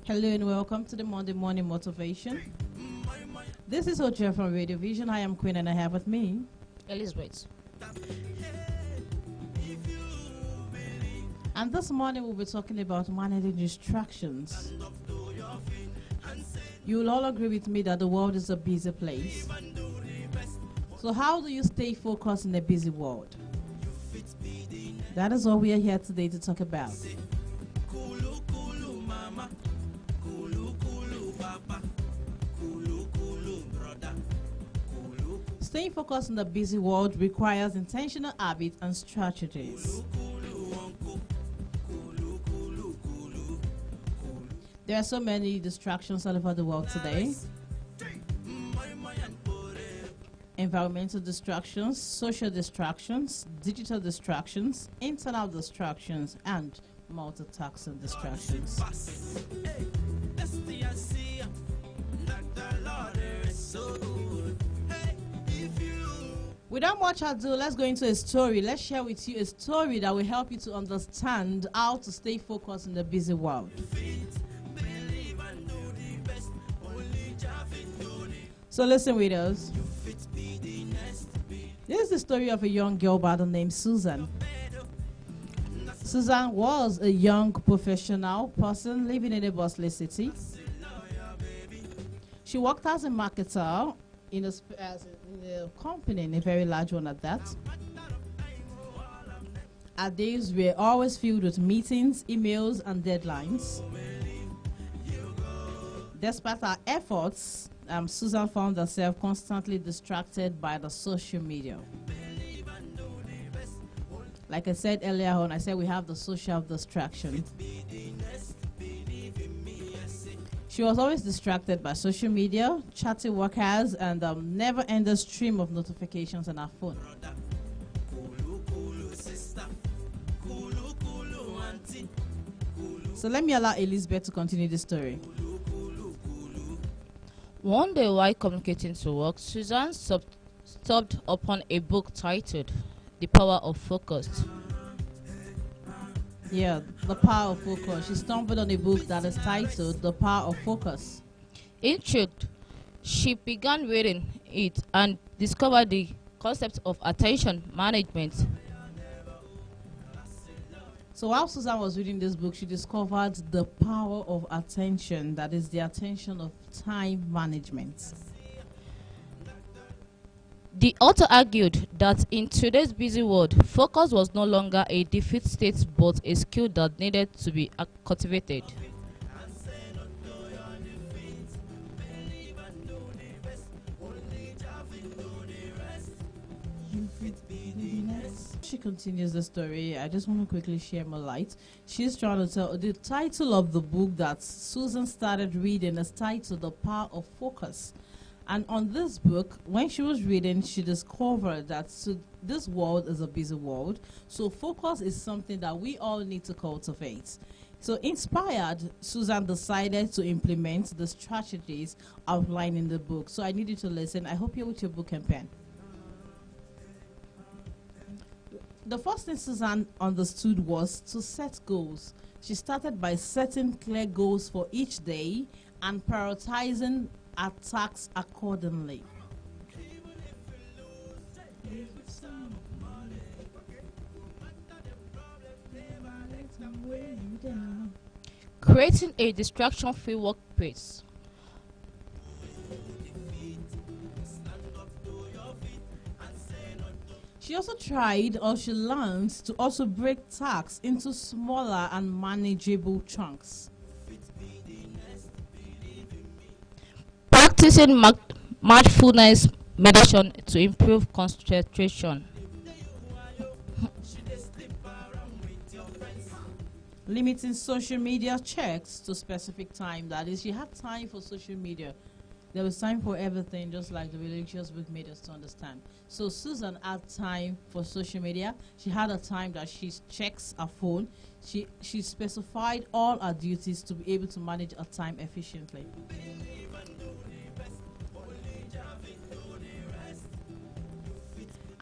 Hello and welcome to the Monday Morning Motivation. This is Ocha from Radio Vision. I am Queen and I have with me Elizabeth. And this morning we'll be talking about managing distractions. You will all agree with me that the world is a busy place. So how do you stay focused in a busy world? That is what we are here today to talk about. Staying focused in the busy world requires intentional habits and strategies. There are so many distractions all over the world today. Environmental distractions, social distractions, digital distractions, internal distractions, and multitasking distractions. Without much ado, let's go into a story. Let's share with you a story that will help you to understand how to stay focused in the busy world. So listen with us. This is the story of a young girl by the name Susan. Susan was a young professional person living in a bustling city. She worked as a marketer in a company, in a very large one at that. Her days were always filled with meetings, emails, and deadlines. Despite her efforts, Susan found herself constantly distracted by the social media. Like I said earlier on, I said we have the social distraction. She was always distracted by social media, chatty workers, and never-ending stream of notifications on her phone. So let me allow Elizabeth to continue the story. One day while communicating to work, Susan stumbled upon a book titled The Power of Focus. Yeah, The Power of Focus. She stumbled on a book that is titled The Power of Focus. Intrigued, she began reading it and discovered the concept of attention management. So while Susan was reading this book, she discovered the power of attention, that is the attention of time management. The author argued that in today's busy world, focus was no longer a default state but a skill that needed to be cultivated. She continues the story. I just want to quickly share more light. She's trying to tell the title of the book that Susan started reading is titled The Power of Focus. And on this book, when she was reading, she discovered that this world is a busy world. So focus is something that we all need to cultivate. So inspired, Susan decided to implement the strategies outlined in the book. So I need you to listen. I hope you're with your book and pen. The first thing Susan understood was to set goals. She started by setting clear goals for each day and prioritizing her tasks accordingly. Creating a distraction-free workplace. She also tried, or she learned, to also break tasks into smaller and manageable chunks. Practicing mindfulness meditation to improve concentration. Limiting social media checks to specific time. That is, she had time for social media. There was time for everything, just like the religious book made us to understand. So Susan had time for social media. She had a time that she checks her phone. She specified all her duties to be able to manage her time efficiently.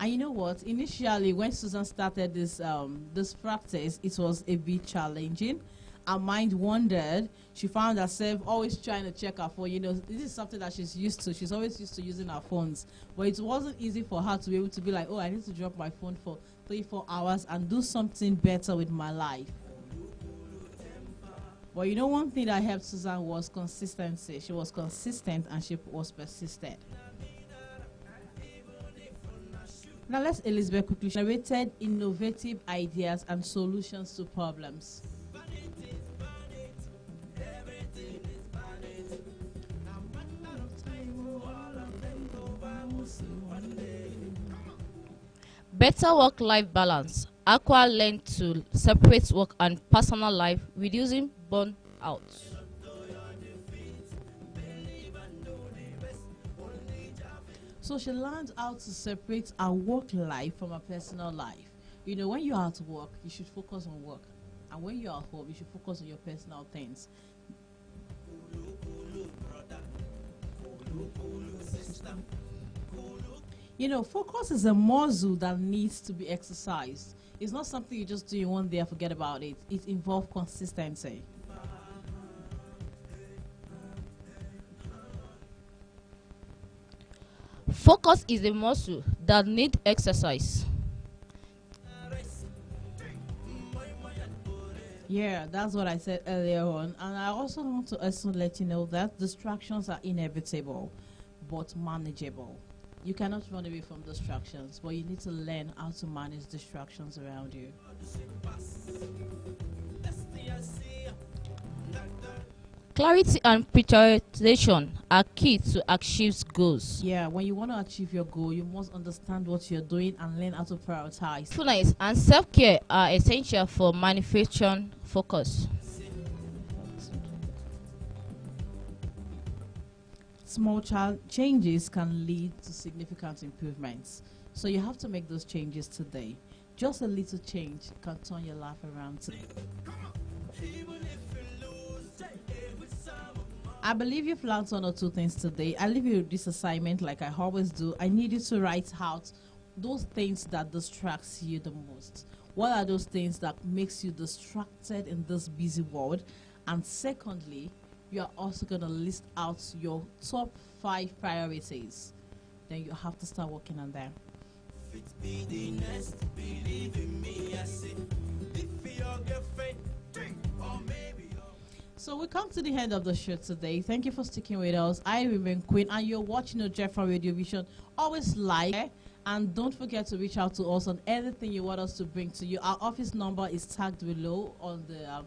And you know what? Initially, when Susan started this practice, it was a bit challenging. her mind wandered. She found herself always trying to check her phone. You know, this is something that she's used to. She's always used to using her phones. But it wasn't easy for her to be able to be like, oh, I need to drop my phone for 3-4 hours and do something better with my life. But you know, one thing that helped Susan was consistency. She was consistent and she was persistent. Now let's Elizabeth quickly narrated innovative ideas and solutions to problems. Better work-life balance. Aqua learned to separate work and personal life, reducing burnout. So she learned how to separate her work life from her personal life. You know, when you're at work, you should focus on work. And when you're at home, you should focus on your personal things. You know, focus is a muscle that needs to be exercised. It's not something you just do in one day and forget about it. It involves consistency. Focus is a muscle that needs exercise. Yeah, that's what I said earlier on. And I also want to let you know that distractions are inevitable, but manageable. You cannot run away from distractions, but you need to learn how to manage distractions around you. Clarity and prioritization are key to achieve goals. Yeah, when you want to achieve your goal, you must understand what you're doing and learn how to prioritize. Mindfulness and self-care are essential for manufacturing focus. Small changes can lead to significant improvements. So you have to make those changes today. Just a little change can turn your life around today. I believe you've learned one or two things today. I leave you with this assignment like I always do. I need you to write out those things that distracts you the most. What are those things that makes you distracted in this busy world? And secondly, you are also going to list out your top 5 priorities. Then you have to start working on them. So we come to the end of the show today. Thank you for sticking with us. I remain Queen, and you're watching Ojefa Radio Vision. Always like, and don't forget to reach out to us on anything you want us to bring to you. Our office number is tagged below on the